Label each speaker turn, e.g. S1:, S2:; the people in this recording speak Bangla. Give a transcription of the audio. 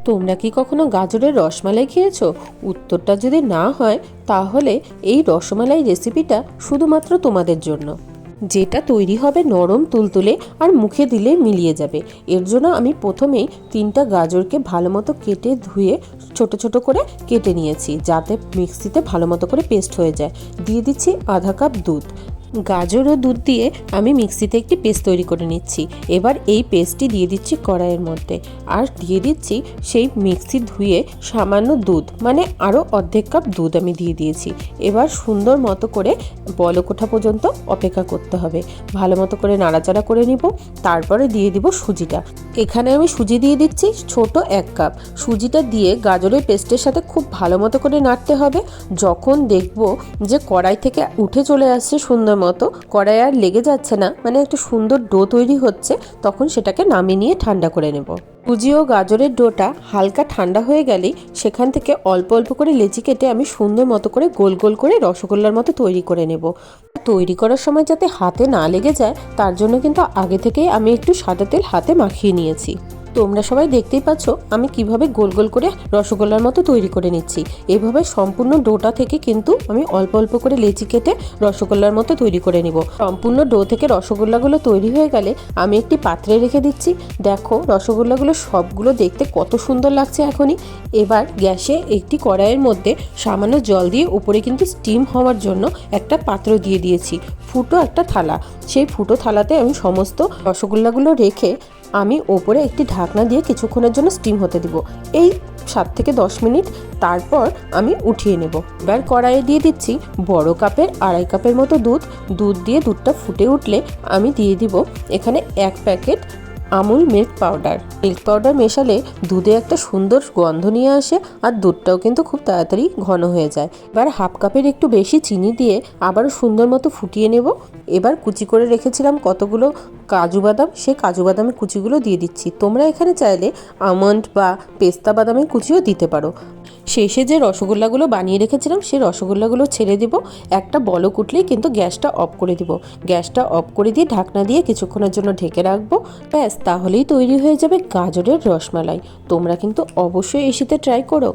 S1: তোমরা কি কখনো গাজরের রসমালাই খেয়েছো? উত্তরটা যদি না হয় তাহলে এই রসমালাই রেসিপিটা শুধুমাত্র তোমাদের জন্য, যেটা তৈরি হবে নরম তুলতুলে আর মুখে দিলে মিলিয়ে যাবে। এর জন্য আমি প্রথমেই 3টা গাজরকে ভালো মতো কেটে ধুয়ে ছোট ছোট করে কেটে নিয়েছি, যাতে মিক্সিতে ভালো মতো করে পেস্ট হয়ে যায়। দিয়ে দিচ্ছি আধা কাপ দুধ। গাজর ও দুধ দিয়ে আমি মিক্সিতে একটি পেস্ট তৈরি করে নিচ্ছি। এবার এই পেস্টটি দিয়ে দিচ্ছি কড়াইয়ের মধ্যে, আর দিয়ে দিচ্ছি সেই মিক্সি ধুয়ে সামান্য দুধ, মানে আরও অর্ধেক কাপ দুধ আমি দিয়ে দিয়েছি। এবার সুন্দর মতো করে বলক ওঠা পর্যন্ত অপেক্ষা করতে হবে। ভালো মতো করে নাড়াচাড়া করে নিব। তারপরে দিয়ে দিব সুজিটা। এখানে আমি সুজি দিয়ে দিচ্ছি ছোট 1 কাপ। সুজিটা দিয়ে গাজরের পেস্টের সাথে খুব ভালো মতো করে নাড়তে হবে। যখন দেখব যে কড়াই থেকে উঠে চলে আসছে সুন্দর মতো, কড়াই আর লেগে যাচ্ছে না, মানে একটা সুন্দর ডো তৈরি হচ্ছে, তখন সেটাকে নামিয়ে নিয়ে ঠান্ডা করে নেব। সুজি ও গাজরের ডোটা হালকা ঠান্ডা হয়ে গেলেই সেখান থেকে অল্প অল্প করে লেচি কেটে আমি সুন্দর মতো করে গোল গোল করে রসগোল্লার মতো তৈরি করে নেব। তৈরি করার সময় যাতে হাতে না লেগে যায় তার জন্য কিন্তু আগে থেকেই আমি একটু সাদা তেল হাতে মাখিয়ে নিয়েছি। তোমরা সবাই দেখতেই পাচ্ছ আমি কিভাবে গোল গোল করে রসগোল্লার মতো তৈরি করে নিচ্ছি। এভাবে সম্পূর্ণ ডোটা থেকে কিন্তু আমি অল্প অল্প করে লেচি কেটে রসগোল্লার মতো তৈরি করে নিব। সম্পূর্ণ ডো থেকে রসগোল্লাগুলো তৈরি হয়ে গেলে আমি একটি পাত্রে রেখে দিচ্ছি। দেখো রসগোল্লাগুলো সবগুলো দেখতে কত সুন্দর লাগছে এখনই। এবার গ্যাসে একটি কড়াইয়ের মধ্যে সামান্য জল দিয়ে উপরে কিন্তু স্টিম হওয়ার জন্য একটা পাত্র দিয়ে দিয়েছি, ফুটো একটা থালা। সেই ফুটো থালাতে আমি সমস্ত রসগোল্লাগুলো রেখে আমি ওপরে একটি ঢাকনা দিয়ে কিছুক্ষণের জন্য স্টিম হতে দিব, এই 7 থেকে 10 মিনিট। তারপর আমি উঠিয়ে নেব। এবার কড়াইয়ে দিয়ে দিচ্ছি বড় কাপের 2.5 কাপের মতো দুধ দিয়ে দুধটা ফুটে উঠলে আমি দিয়ে দিব এখানে 1 প্যাকেট আমুল মিল্ক পাউডার মেশালে দুধে একটা সুন্দর গন্ধ নিয়ে আসে, আর দুধটাও কিন্তু খুব তাড়াতাড়ি ঘন হয়ে যায়। এবার 1/2 কাপের একটু বেশি চিনি দিয়ে আবারও সুন্দর মতো ফুটিয়ে নেব। এবার কুচি করে রেখেছিলাম কতগুলো কাজু বাদাম, সেই কাজু বাদামের কুচিগুলো দিয়ে দিচ্ছি। তোমরা এখানে চাইলে আমন্ড বা পেস্তা বাদামের কুচিও দিতে পারো। শেষে যে রসগোল্লাগুলো বানিয়ে রেখেছিলাম সেই রসগোল্লাগুলো ছেড়ে দিব। একটা বলক উঠলেই কিন্তু গ্যাসটা অফ করে দিব। গ্যাসটা অফ করে দিয়ে ঢাকনা দিয়ে কিছুক্ষণের জন্য ঢেকে রাখবো। ব্যাস, তাহলেই তৈরি হয়ে যাবে গাজরের রসমালাই। তোমরা কিন্তু অবশ্যই এই শীতে ট্রাই করো।